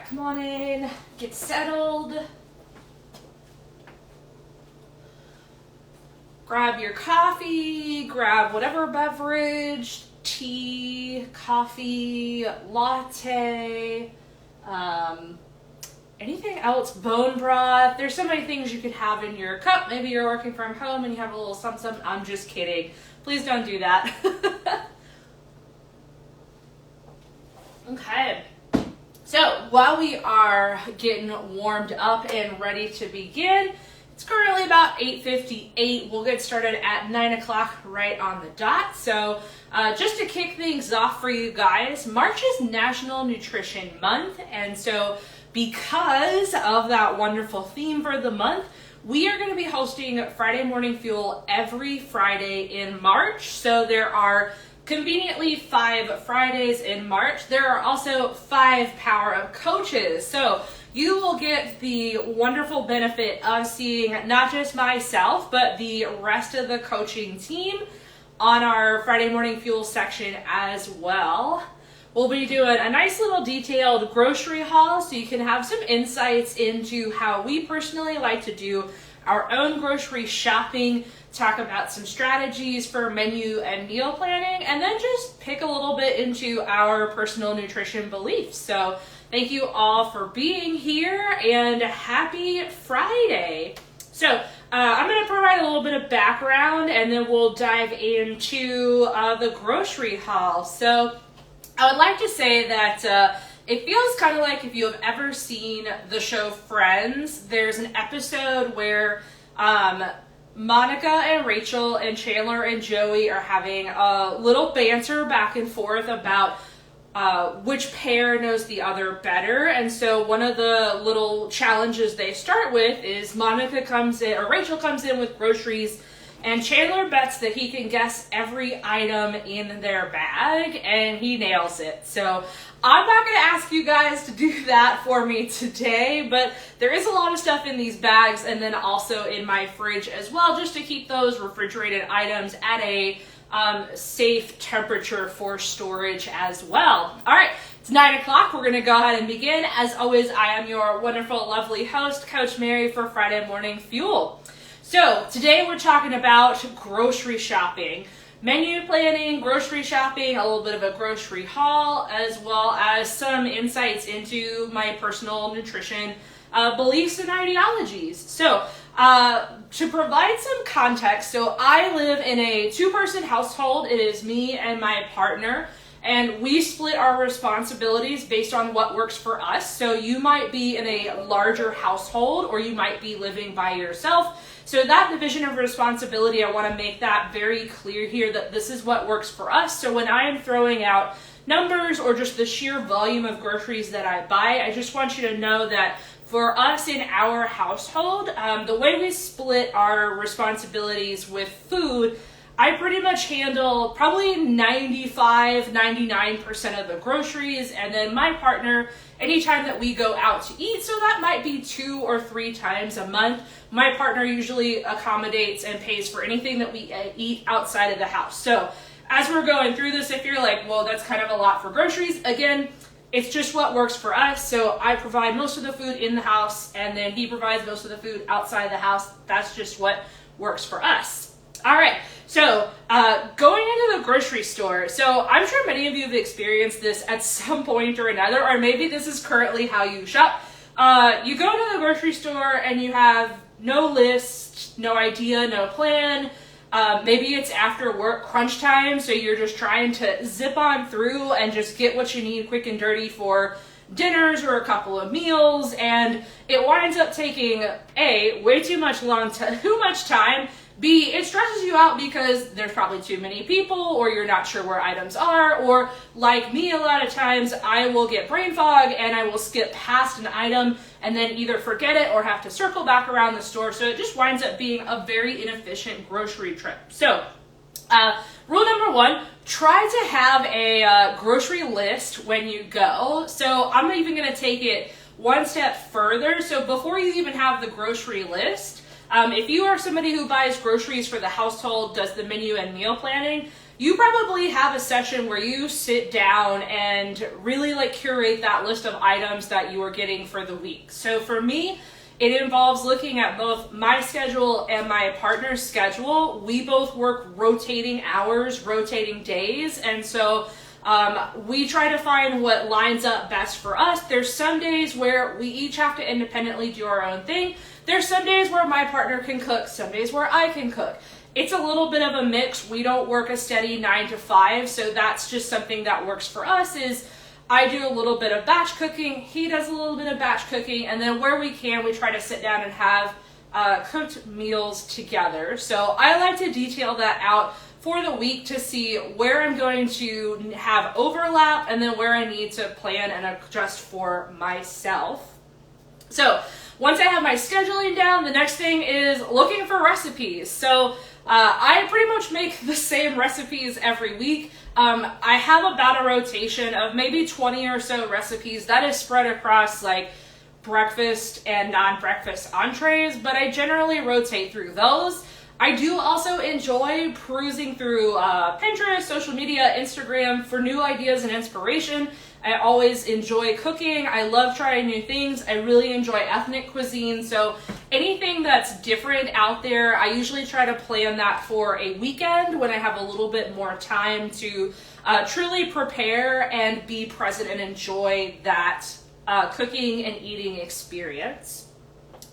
come on in, get settled. Grab your coffee, grab whatever beverage, tea, coffee, latte, anything else, bone broth. There's so many things you could have in your cup. Maybe you're working from home and you have a little something. I'm just kidding. Please don't do that. Okay. So while we are getting warmed up and ready to begin, it's currently about 8:58. We'll get started at 9 o'clock right on the dot. So just to kick things off for you guys, March is National Nutrition Month. And so because of that wonderful theme for the month, we are going to be hosting Friday Morning Fuel every Friday in March. So there are conveniently 5 Fridays in March. There are also 5 Power Up coaches. So you will get the wonderful benefit of seeing not just myself, but the rest of the coaching team on our Friday Morning Fuel section as well. We'll be doing a nice little detailed grocery haul so you can have some insights into how we personally like to do our own grocery shopping, talk about some strategies for menu and meal planning, and then just pick a little bit into our personal nutrition beliefs. So thank you all for being here and happy Friday. So I'm going to provide a little bit of background and then we'll dive into the grocery haul. So I would like to say that it feels kind of like if you have ever seen the show Friends, there's an episode where Monica and Rachel and Chandler and Joey are having a little banter back and forth about which pair knows the other better. And so one of the little challenges they start with is Monica comes in, or Rachel comes in with groceries, and Chandler bets that he can guess every item in their bag, and he nails it. So I'm not going to ask you guys to do that for me today, but there is a lot of stuff in these bags and then also in my fridge as well, just to keep those refrigerated items at a safe temperature for storage as well. All right, it's 9 o'clock. We're going to go ahead and begin. As always, I am your wonderful, lovely host, Coach Mary for Friday Morning Fuel. So today we're talking about grocery shopping, menu planning, grocery shopping, a little bit of a grocery haul, as well as some insights into my personal nutrition beliefs and ideologies. So to provide some context, so I live in a 2-person household. It is me and my partner, and we split our responsibilities based on what works for us. So you might be in a larger household or you might be living by yourself. So that division of responsibility, I want to make that very clear here that this is what works for us. So when I am throwing out numbers or just the sheer volume of groceries that I buy, I just want you to know that for us in our household, the way we split our responsibilities with food, I pretty much handle probably 95-99% of the groceries, and then my partner, anytime that we go out to eat, so that might be 2 or 3 times a month, my partner usually accommodates and pays for anything that we eat outside of the house. So as we're going through this, if you're like, well, that's kind of a lot for groceries, again, it's just what works for us. So I provide most of the food in the house, and then he provides most of the food outside the house. That's just what works for us. All right, so going into the grocery store. So I'm sure many of you have experienced this at some point or another, or maybe this is currently how you shop. You go to the grocery store and you have no list, no idea, no plan. Maybe it's after work crunch time, so you're just trying to zip on through and just get what you need quick and dirty for dinners or a couple of meals, and it winds up taking A, way too much time, B, it stresses you out because there's probably too many people, or you're not sure where items are, or like me, a lot of times I will get brain fog and I will skip past an item and then either forget it or have to circle back around the store. So it just winds up being a very inefficient grocery trip. So rule number 1, try to have a grocery list when you go. So I'm even going to take it one step further. So before you even have the grocery list, if you are somebody who buys groceries for the household, does the menu and meal planning, you probably have a session where you sit down and really like curate that list of items that you are getting for the week. So for me, it involves looking at both my schedule and my partner's schedule. We both work rotating hours, rotating days, and so we try to find what lines up best for us. There's some days where we each have to independently do our own thing. There's some days where my partner can cook, some days where I can cook. It's a little bit of a mix. We don't work a steady 9 to 5, so that's just something that works for us. Is I do a little bit of batch cooking, he does a little bit of batch cooking, and then where we can, we try to sit down and have cooked meals together. So I like to detail that out for the week to see where I'm going to have overlap and then where I need to plan and adjust for myself. So once I have my scheduling down, the next thing is looking for recipes. So I pretty much make the same recipes every week. I have about a rotation of maybe 20 or so recipes that is spread across like breakfast and non-breakfast entrees, but I generally rotate through those. I do also enjoy perusing through Pinterest, social media, Instagram for new ideas and inspiration. I always enjoy cooking. I love trying new things. I really enjoy ethnic cuisine. So anything that's different out there, I usually try to plan that for a weekend when I have a little bit more time to truly prepare and be present and enjoy that cooking and eating experience.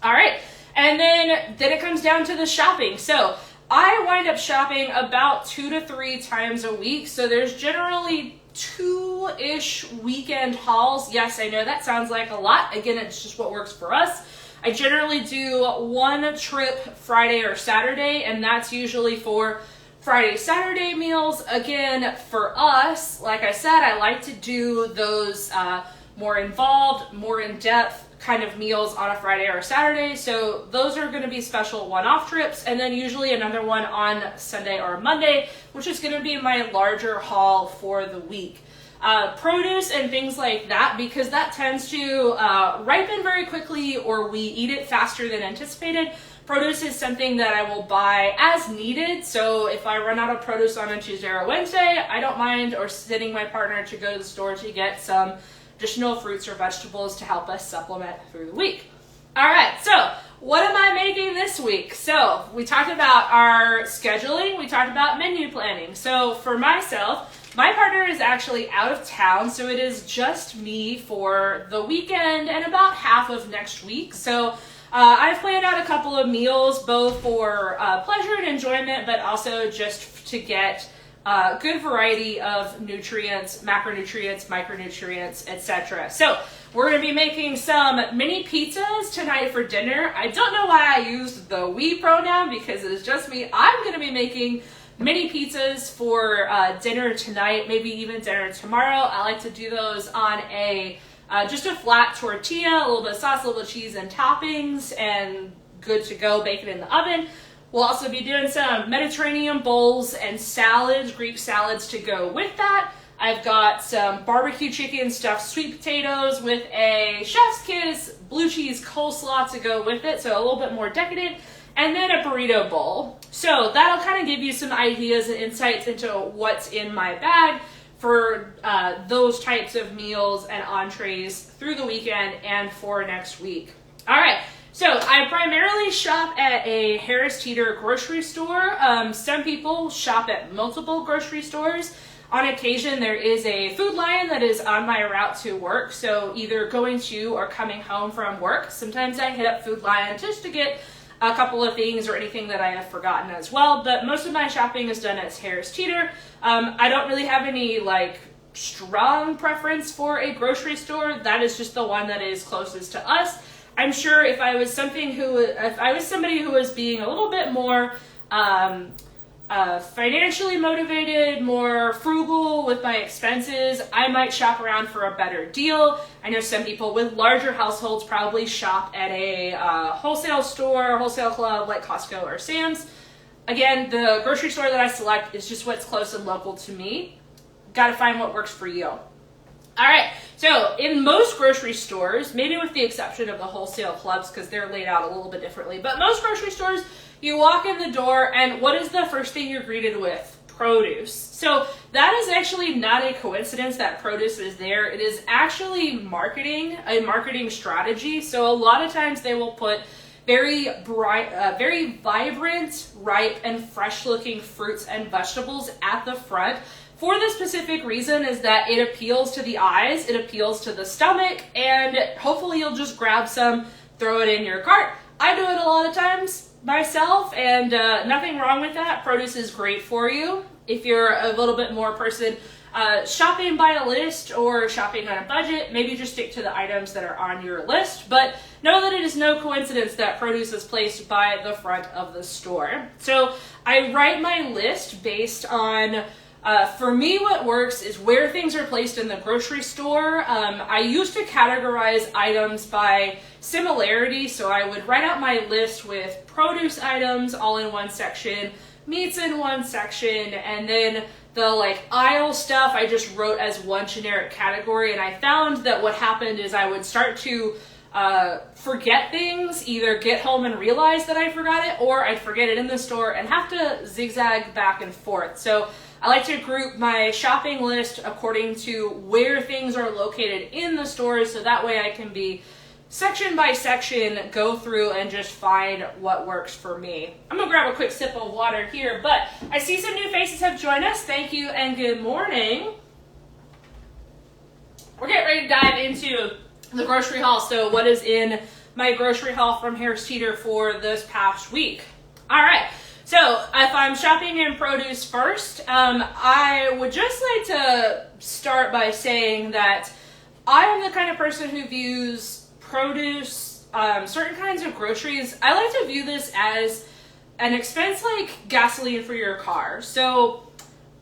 All right. And then it comes down to the shopping. So I wind up shopping about 2 to 3 times a week. So there's generally 2-ish weekend hauls. Yes, I know that sounds like a lot. Again, it's just what works for us. I generally do one trip Friday or Saturday, and that's usually for Friday, Saturday meals. Again, for us, like I said, I like to do those more involved, more in-depth kind of meals on a Friday or a Saturday. So those are going to be special one-off trips, and then usually another one on Sunday or Monday, which is going to be my larger haul for the week. Produce and things like that, because that tends to ripen very quickly or we eat it faster than anticipated. Produce is something that I will buy as needed. So if I run out of produce on a Tuesday or a Wednesday, I don't mind or sending my partner to go to the store to get some additional fruits or vegetables to help us supplement through the week. All right, so what am I making this week? So we talked about our scheduling, we talked about menu planning. So for myself, my partner is actually out of town, so it is just me for the weekend and about half of next week. So I've planned out a couple of meals, both for pleasure and enjoyment, but also just to get good variety of nutrients, macronutrients, micronutrients, etc. So we're going to be making some mini pizzas tonight for dinner. I don't know why I used the we pronoun because it is just me. I'm going to be making mini pizzas for dinner tonight, maybe even dinner tomorrow. I like to do those on a just a flat tortilla, a little bit of sauce, a little bit of cheese and toppings, and good to go, bake it in the oven. We'll also be doing some Mediterranean bowls and salads, Greek salads to go with that. I've got some barbecue chicken stuffed sweet potatoes with a chef's kiss blue cheese coleslaw to go with it, so a little bit more decadent, and then a burrito bowl. So that'll kind of give you some ideas and insights into what's in my bag for those types of meals and entrees through the weekend and for next week. All right. So I primarily shop at a Harris Teeter grocery store. Some people shop at multiple grocery stores. On occasion, there is a Food Lion that is on my route to work. So either going to or coming home from work. Sometimes I hit up Food Lion just to get a couple of things or anything that I have forgotten as well. But most of my shopping is done at Harris Teeter. I don't really have any strong preference for a grocery store. That is just the one that is closest to us. I'm sure if I was somebody who was being a little bit more financially motivated, more frugal with my expenses, I might shop around for a better deal. I know some people with larger households probably shop at a wholesale store, wholesale club like Costco or Sam's. Again, the grocery store that I select is just what's close and local to me. Got to find what works for you. All right, so in most grocery stores, maybe with the exception of the wholesale clubs because they're laid out a little bit differently, but most grocery stores, you walk in the door and what is the first thing you're greeted with? produce. So that is actually not a coincidence that produce is there. It is actually marketing, a marketing strategy. So a lot of times they will put very bright, very vibrant, ripe, and fresh-looking fruits and vegetables at the front. For the specific reason is that it appeals to the eyes, it appeals to the stomach, and hopefully you'll just grab some, throw it in your cart. I do it a lot of times myself, and nothing wrong with that. Produce is great for you. If you're a little bit more person shopping by a list or shopping on a budget, maybe just stick to the items that are on your list. But know that it is no coincidence that produce is placed by the front of the store. So I write my list based on, for me, what works is where things are placed in the grocery store. I used to categorize items by similarity, so I would write out my list with produce items all in one section, meats in one section, and then the aisle stuff I just wrote as one generic category. And I found that what happened is I would start to forget things, either get home and realize that I forgot it, or I'd forget it in the store and have to zigzag back and forth. So I like to group my shopping list according to where things are located in the stores, so that way I can be section by section, go through and just find what works for me. I'm gonna grab a quick sip of water here, but I see some new faces have joined us. Thank you and good morning. We're getting ready to dive into the grocery haul. So what is in my grocery haul from Harris Teeter for this past week? All right. So if I'm shopping in produce first, I would just like to start by saying that I am the kind of person who views produce, certain kinds of groceries, I like to view this as an expense like gasoline for your car. So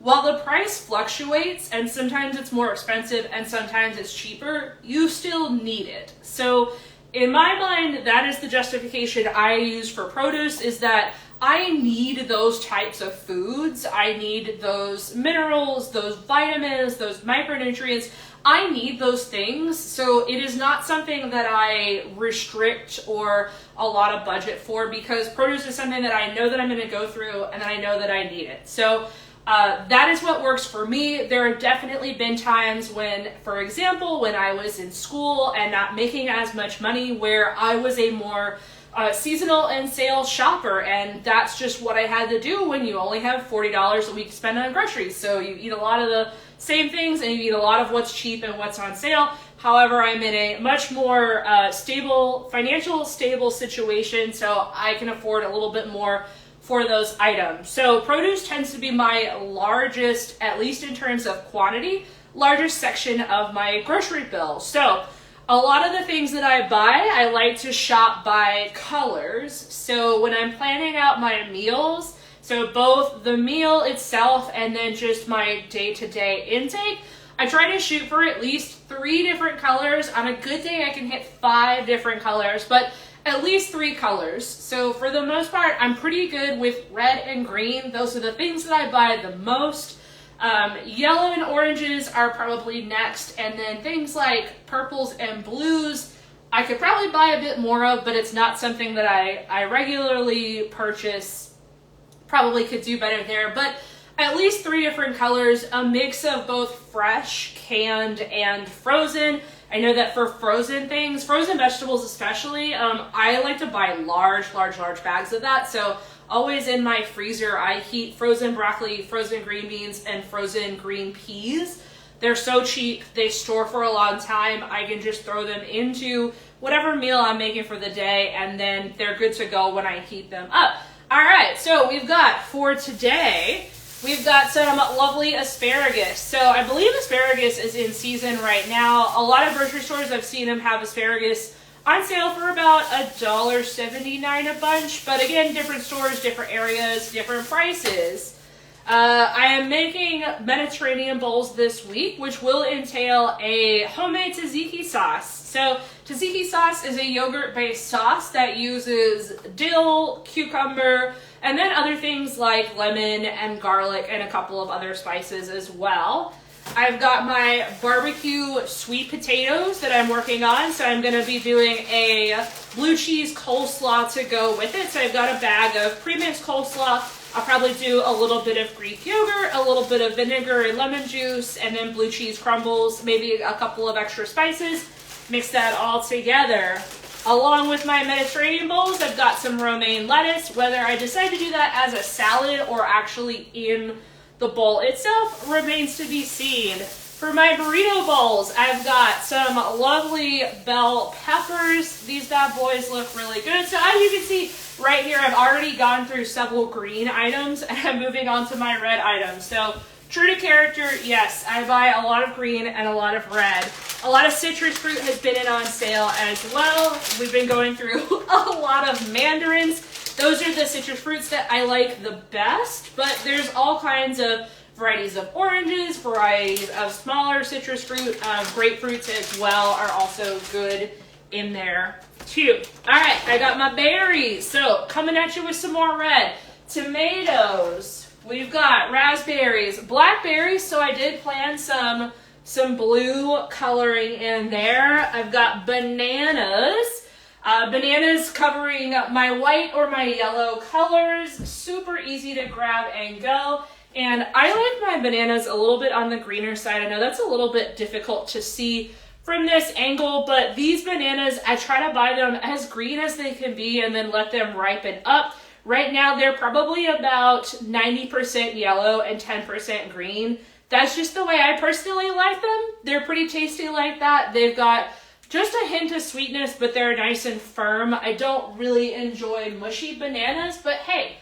while the price fluctuates and sometimes it's more expensive and sometimes it's cheaper, you still need it. So in my mind, that is the justification I use for produce, is that I need those types of foods. I need those minerals, those vitamins, those micronutrients. I need those things. So it is not something that I restrict or a lot of budget for, because produce is something that I know that I'm going to go through and that I know that I need it. So that is what works for me. There have definitely been times when, for example, when I was in school and not making as much money, where I was a more seasonal and sales shopper, and that's just what I had to do when you only have $40 a week to spend on groceries. So you eat a lot of the same things and you eat a lot of what's cheap and what's on sale. However, I'm in a much more financial stable situation, so I can afford a little bit more for those items. So produce tends to be my largest, at least in terms of quantity, largest section of my grocery bill. So a lot of the things that I buy, I like to shop by colors. So when I'm planning out my meals, so both the meal itself and then just my day-to-day intake, I try to shoot for at least 3 different colors. On a good day, I can hit 5 different colors, but at least 3 colors. So for the most part, I'm pretty good with red and green. Those are the things that I buy the most. Yellow and oranges are probably next, and then things like purples and blues I could probably buy a bit more of, but it's not something that I regularly purchase. Probably could do better there, but at least 3 different colors, a mix of both fresh, canned, and frozen. I know that for frozen things, frozen vegetables especially, I like to buy large bags of that. So always in my freezer, I heat frozen broccoli, frozen green beans, and frozen green peas. They're so cheap, they store for a long time. I can just throw them into whatever meal I'm making for the day, and then they're good to go when I heat them up. All right, so we've got for today, we've got some lovely asparagus. So I believe asparagus is in season right now. A lot of grocery stores, I've seen them have asparagus on sale for about $1.79 a bunch. But again, different stores, different areas, different prices. I am making Mediterranean bowls this week, which will entail a homemade tzatziki sauce. So tzatziki sauce is a yogurt-based sauce that uses dill, cucumber, and then other things like lemon and garlic and a couple of other spices as well. I've got my barbecue sweet potatoes that I'm working on, so I'm going to be doing a blue cheese coleslaw to go with it. So I've got a bag of pre-mixed coleslaw, I'll probably do a little bit of Greek yogurt, a little bit of vinegar and lemon juice, and then blue cheese crumbles, maybe a couple of extra spices. Mix that all together. Along with my Mediterranean bowls, I've got some romaine lettuce. Whether I decide to do that as a salad or actually in the bowl itself remains to be seen. For my burrito bowls, I've got some lovely bell peppers. These bad boys look really good. So as you can see right here, I've already gone through several green items and I'm moving on to my red items. So true to character, yes, I buy a lot of green and a lot of red. A lot of citrus fruit has been in on sale as well. We've been going through a lot of mandarins. Those are the citrus fruits that I like the best, but there's all kinds of varieties of oranges, varieties of smaller citrus fruit. Grapefruits as well are also good in there too. All right, I got my berries. So coming at you with some more red. Tomatoes. We've got raspberries, blackberries. So I did plan some blue coloring in there. I've got bananas. Bananas covering my white or my yellow colors. Super easy to grab and go. And I like my bananas a little bit on the greener side. I know that's a little bit difficult to see from this angle, but these bananas, I try to buy them as green as they can be and then let them ripen up. Right now, they're probably about 90% yellow and 10% green. That's just the way I personally like them. They're pretty tasty like that. They've got just a hint of sweetness, but they're nice and firm. I don't really enjoy mushy bananas, but hey,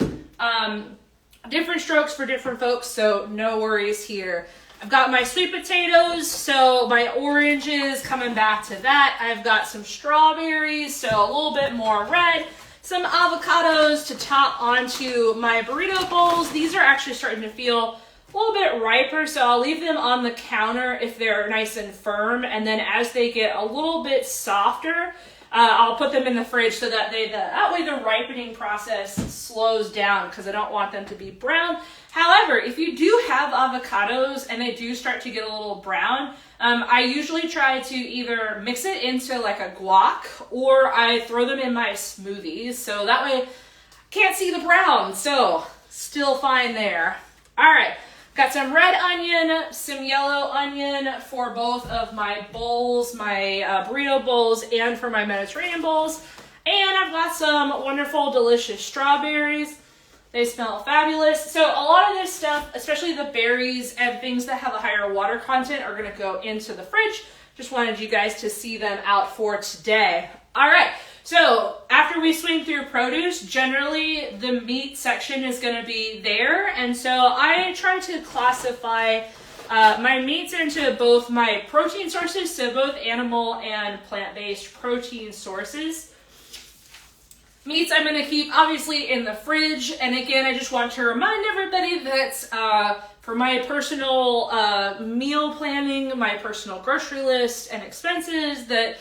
different strokes for different folks, so no worries here. I've got my sweet potatoes, so my oranges, coming back to that. I've got some strawberries, so a little bit more red. Some avocados to top onto my burrito bowls. These are actually starting to feel a little bit riper, so I'll leave them on the counter if they're nice and firm, and then as they get a little bit softer, I'll put them in the fridge so that that way the ripening process slows down because I don't want them to be brown. However, if you do have avocados and they do start to get a little brown, I usually try to either mix it into like a guac or I throw them in my smoothies. So that way I can't see the brown, so still fine there. All right. Got some red onion, some yellow onion for both of my bowls, my burrito bowls, and for my Mediterranean bowls. And I've got some wonderful, delicious strawberries. They smell fabulous. So a lot of this stuff, especially the berries and things that have a higher water content, are going to go into the fridge. Just wanted you guys to see them out for today. All right. So after we swing through produce, generally the meat section is going to be there. And so I try to classify my meats into both my protein sources, so both animal and plant-based protein sources. Meats I'm going to keep obviously in the fridge. And again, I just want to remind everybody that for my personal meal planning, my personal grocery list and expenses, that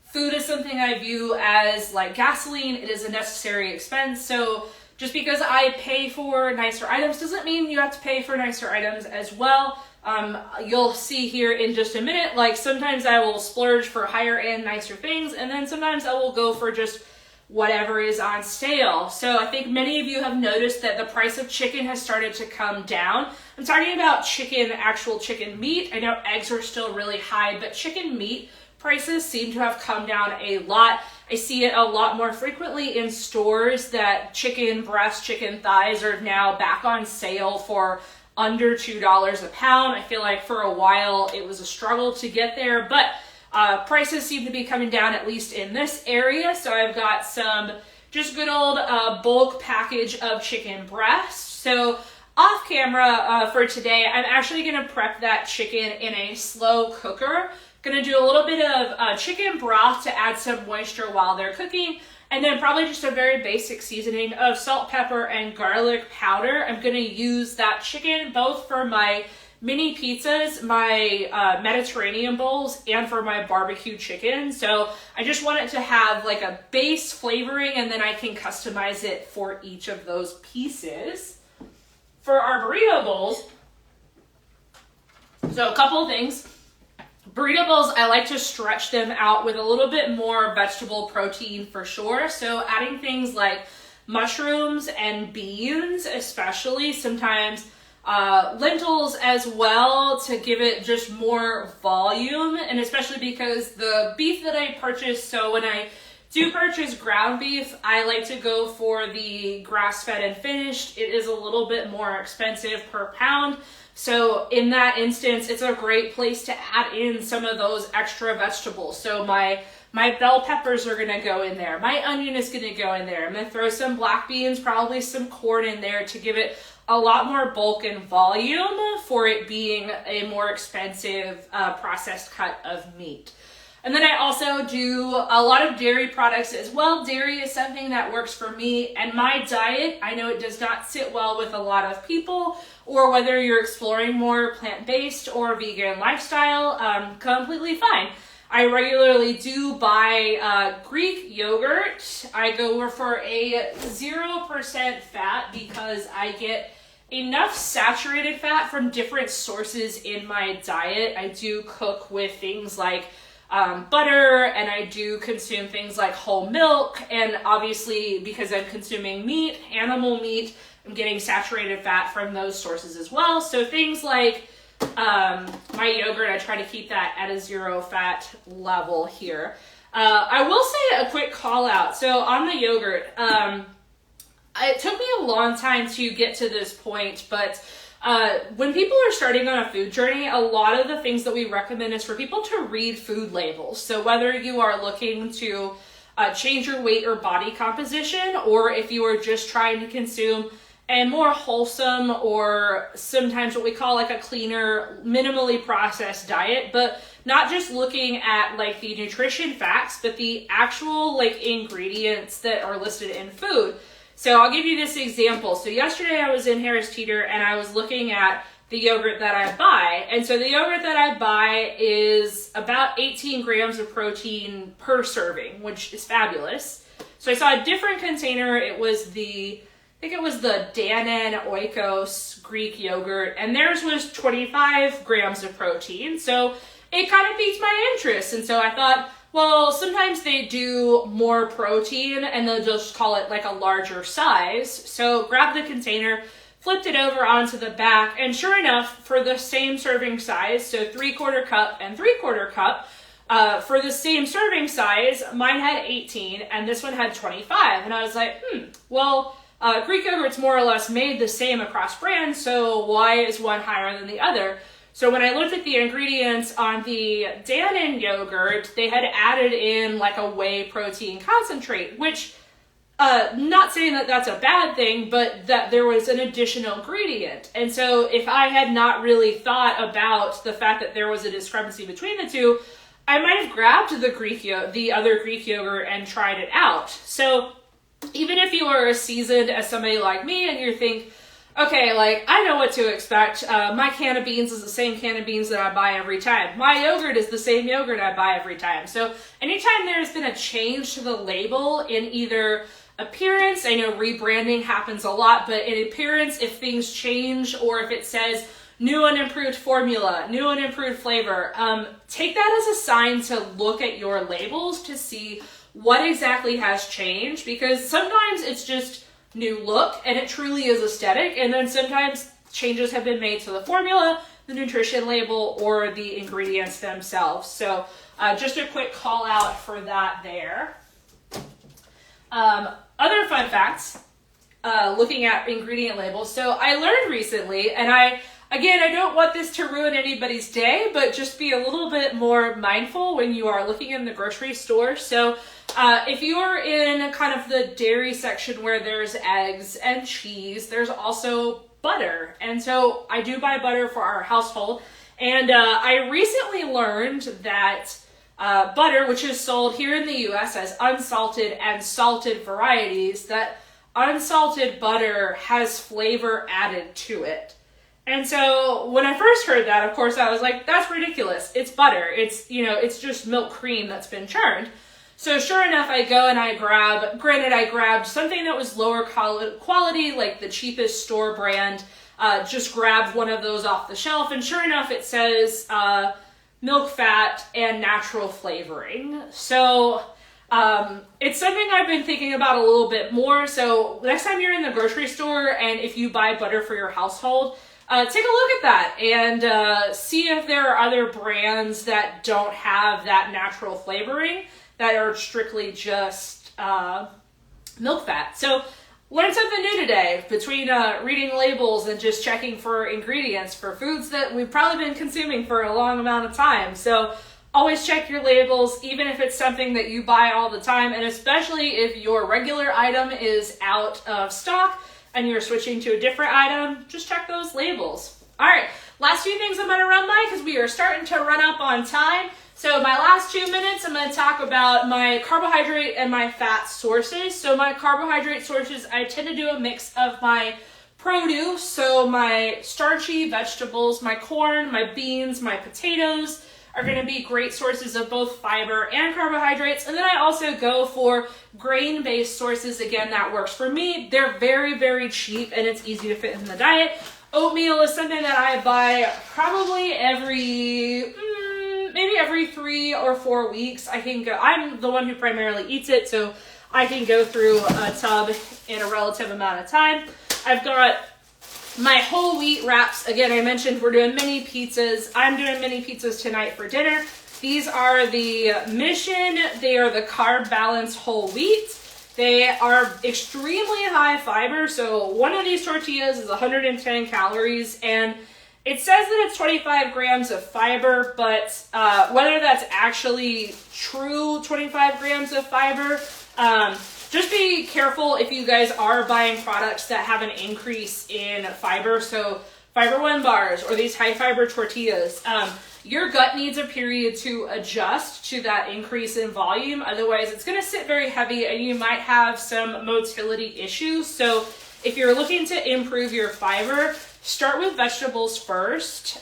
food is something I view as like gasoline. It is a necessary expense. So just because I pay for nicer items doesn't mean you have to pay for nicer items as well. You'll see here in just a minute, like sometimes I will splurge for higher end, nicer things. And then sometimes I will go for just whatever is on sale. So I think many of you have noticed that the price of chicken has started to come down. I'm talking about chicken, actual chicken meat. I know eggs are still really high, but chicken meat prices seem to have come down a lot. I see it a lot more frequently in stores that chicken breasts, chicken thighs are now back on sale for under $2 a pound. I feel like for a while it was a struggle to get there, but prices seem to be coming down, at least in this area. So I've got some just good old bulk package of chicken breasts. So off camera for today, I'm actually going to prep that chicken in a slow cooker. Going to do a little bit of chicken broth to add some moisture while they're cooking, and then probably just a very basic seasoning of salt, pepper, and garlic powder. I'm going to use that chicken both for my mini pizzas, my Mediterranean bowls, and for my barbecue chicken. So I just want it to have like a base flavoring, and then I can customize it for each of those pieces. For our burrito bowls, so a couple of things. Burrito bowls, I like to stretch them out with a little bit more vegetable protein for sure. So adding things like mushrooms and beans, especially, sometimes lentils as well, to give it just more volume. And especially because the beef that I purchase, so when I do purchase ground beef, I like to go for the grass-fed and finished. It is a little bit more expensive per pound. So in that instance, it's a great place to add in some of those extra vegetables. So my bell peppers are going to go in there. My onion is going to go in there. I'm going to throw some black beans, probably some corn in there to give it a lot more bulk and volume for it being a more expensive processed cut of meat. And then I also do a lot of dairy products as well. Dairy is something that works for me and my diet. I know it does not sit well with a lot of people, or whether you're exploring more plant-based or vegan lifestyle, completely fine. I regularly do buy Greek yogurt. I go for a 0% fat because I get enough saturated fat from different sources in my diet. I do cook with things like butter, and I do consume things like whole milk, and obviously because I'm consuming meat, animal meat, I'm getting saturated fat from those sources as well. So things like my yogurt, I try to keep that at a 0 fat level here. I will say a quick call out. So on the yogurt, it took me a long time to get to this point, but when people are starting on a food journey, a lot of the things that we recommend is for people to read food labels. So whether you are looking to change your weight or body composition, or if you are just trying to consume a more wholesome, or sometimes what we call like a cleaner, minimally processed diet, but not just looking at like the nutrition facts, but the actual like ingredients that are listed in food. So I'll give you this example. So yesterday I was in Harris Teeter and I was looking at the yogurt that I buy. And so the yogurt that I buy is about 18 grams of protein per serving, which is fabulous. So I saw a different container. It was the Dannon Oikos Greek yogurt, and theirs was 25 grams of protein. So it kind of piqued my interest. And so I thought, well, sometimes they do more protein and they'll just call it like a larger size. So grabbed the container, flipped it over onto the back, and sure enough, for the same serving size, so 3/4 cup and 3/4 cup, for the same serving size, mine had 18 and this one had 25. And I was like, Greek yogurt's more or less made the same across brands, so why is one higher than the other? So when I looked at the ingredients on the Dannon yogurt, they had added in like a whey protein concentrate, which, not saying that that's a bad thing, but that there was an additional ingredient. And so if I had not really thought about the fact that there was a discrepancy between the two, I might have grabbed the other Greek yogurt and tried it out. So even if you are as seasoned as somebody like me and you think, okay, like, I know what to expect. My can of beans is the same can of beans that I buy every time. My yogurt is the same yogurt I buy every time. So anytime there's been a change to the label in either appearance, I know rebranding happens a lot, but in appearance, if things change or if it says new and improved formula, new and improved flavor, take that as a sign to look at your labels to see what exactly has changed, because sometimes it's just new look and it truly is aesthetic, and then sometimes changes have been made to the formula, the nutrition label, or the ingredients themselves. So just a quick call out for that there. Other fun facts, looking at ingredient labels. So I learned recently, and I don't want this to ruin anybody's day, but just be a little bit more mindful when you are looking in the grocery store. So if you're in kind of the dairy section where there's eggs and cheese, there's also butter. And so I do buy butter for our household. And I recently learned that butter, which is sold here in the US as unsalted and salted varieties, that unsalted butter has flavor added to it. And so when I first heard that, of course, I was like, that's ridiculous. It's butter. It's just milk cream that's been churned. So sure enough, I go and I grabbed something that was lower quality, like the cheapest store brand, just grabbed one of those off the shelf. And sure enough, it says milk fat and natural flavoring. So It's something I've been thinking about a little bit more. So next time you're in the grocery store and if you buy butter for your household, take a look at that and see if there are other brands that don't have that natural flavoring that are strictly just milk fat. So learn something new today between reading labels and just checking for ingredients for foods that we've probably been consuming for a long amount of time. So always check your labels, even if it's something that you buy all the time, and especially if your regular item is out of stock and you're switching to a different item, just check those labels. All right, last few things I'm going to run by because we are starting to run up on time. So my last 2 minutes, I'm going to talk about my carbohydrate and my fat sources. So my carbohydrate sources, I tend to do a mix of my produce, so my starchy vegetables, my corn, my beans, my potatoes are going to be great sources of both fiber and carbohydrates. And then I also go for grain-based sources. Again, that works for me. They're very, very cheap and it's easy to fit in the diet. Oatmeal is something that I buy probably maybe every 3 or 4 weeks. I'm the one who primarily eats it, so I can go through a tub in a relative amount of time. I've got my whole wheat wraps. Again, I mentioned we're doing mini pizzas. I'm doing mini pizzas tonight for dinner. These are the Mission. They are the Carb Balance whole wheat. They are extremely high fiber. So one of these tortillas is 110 calories and it says that it's 25 grams of fiber, but whether that's actually true 25 grams of fiber, just be careful if you guys are buying products that have an increase in fiber. So Fiber One bars or these high fiber tortillas, your gut needs a period to adjust to that increase in volume. Otherwise, it's going to sit very heavy and you might have some motility issues. So if you're looking to improve your fiber, start with vegetables first.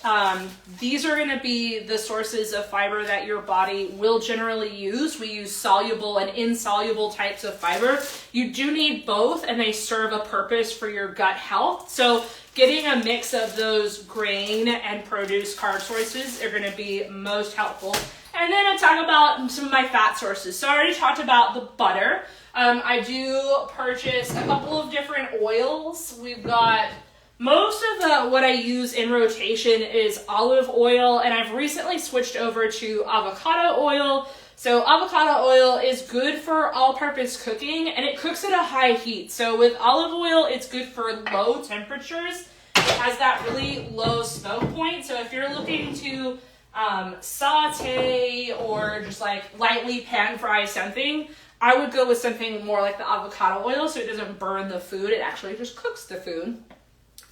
These are going to be the sources of fiber that your body will generally use. We use soluble and insoluble types of fiber. You do need both and they serve a purpose for your gut health. So getting a mix of those grain and produce carb sources are going to be most helpful. And then I'll talk about some of my fat sources. So I already talked about the butter. I do purchase a couple of different oils. We've got most of what I use in rotation is olive oil, and I've recently switched over to avocado oil. So avocado oil is good for all-purpose cooking, and it cooks at a high heat. So with olive oil, it's good for low temperatures. It has that really low smoke point. So if you're looking to saute or just like lightly pan fry something, I would go with something more like the avocado oil so it doesn't burn the food. It actually just cooks the food.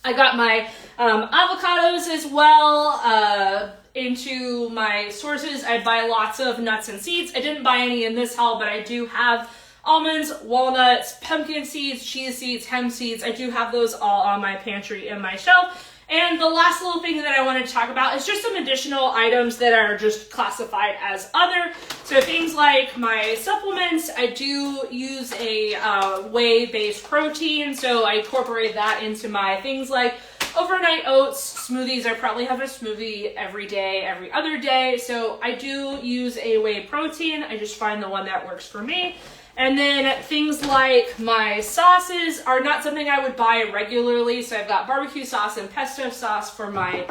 I got my avocados as well into my sources. I buy lots of nuts and seeds. I didn't buy any in this haul, but I do have almonds, walnuts, pumpkin seeds, chia seeds, hemp seeds. I do have those all on my pantry and my shelf. And the last little thing that I wanted to talk about is just some additional items that are just classified as other. So things like my supplements, I do use a whey-based protein, so I incorporate that into my things like overnight oats, smoothies. I probably have a smoothie every day, every other day. So I do use a whey protein. I just find the one that works for me. And then things like my sauces are not something I would buy regularly. So I've got barbecue sauce and pesto sauce for my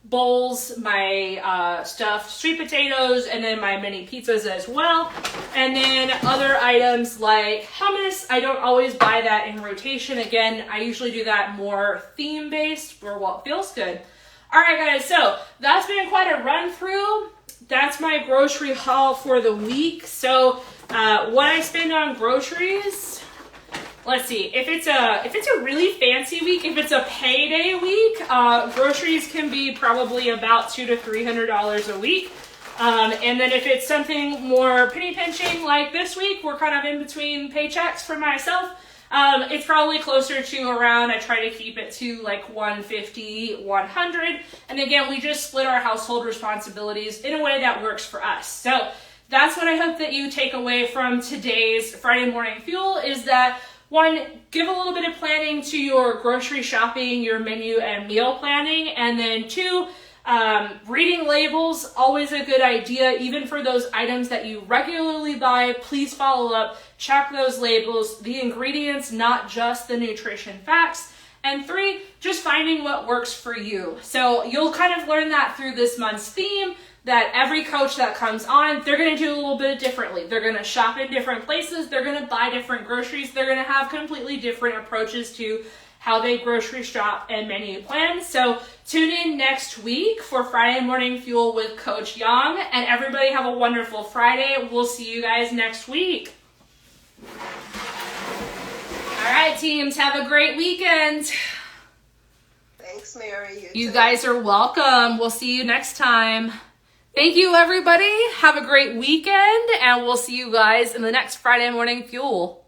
bowls, my stuffed sweet potatoes, and then my mini pizzas as well. And then other items like hummus, I don't always buy that in rotation. Again, I usually do that more theme-based for what feels good. All right, guys, so that's been quite a run through. That's my grocery haul for the week. So what I spend on groceries, let's see, if it's a really fancy week, if it's a payday week, groceries can be probably about $200 to $300 a week. And then if it's something more penny pinching like this week, we're kind of in between paychecks for myself. It's probably closer to around, I try to keep it to like $150, $100. And again, we just split our household responsibilities in a way that works for us. So that's what I hope that you take away from today's Friday Morning Fuel is that, one, give a little bit of planning to your grocery shopping, your menu and meal planning. And then two, Reading labels, always a good idea. Even for those items that you regularly buy, please follow up, check those labels, the ingredients, not just the nutrition facts. And 3, just finding what works for you. So you'll kind of learn that through this month's theme, that every coach that comes on, they're going to do a little bit differently. They're going to shop in different places. They're going to buy different groceries. They're going to have completely different approaches to how they grocery shop and menu plan. So tune in next week for Friday Morning Fuel with Coach Young. And everybody have a wonderful Friday. We'll see you guys next week. All right, teams, have a great weekend. Thanks, Mary. You guys are welcome. We'll see you next time. Thank you, everybody. Have a great weekend, and we'll see you guys in the next Friday Morning Fuel.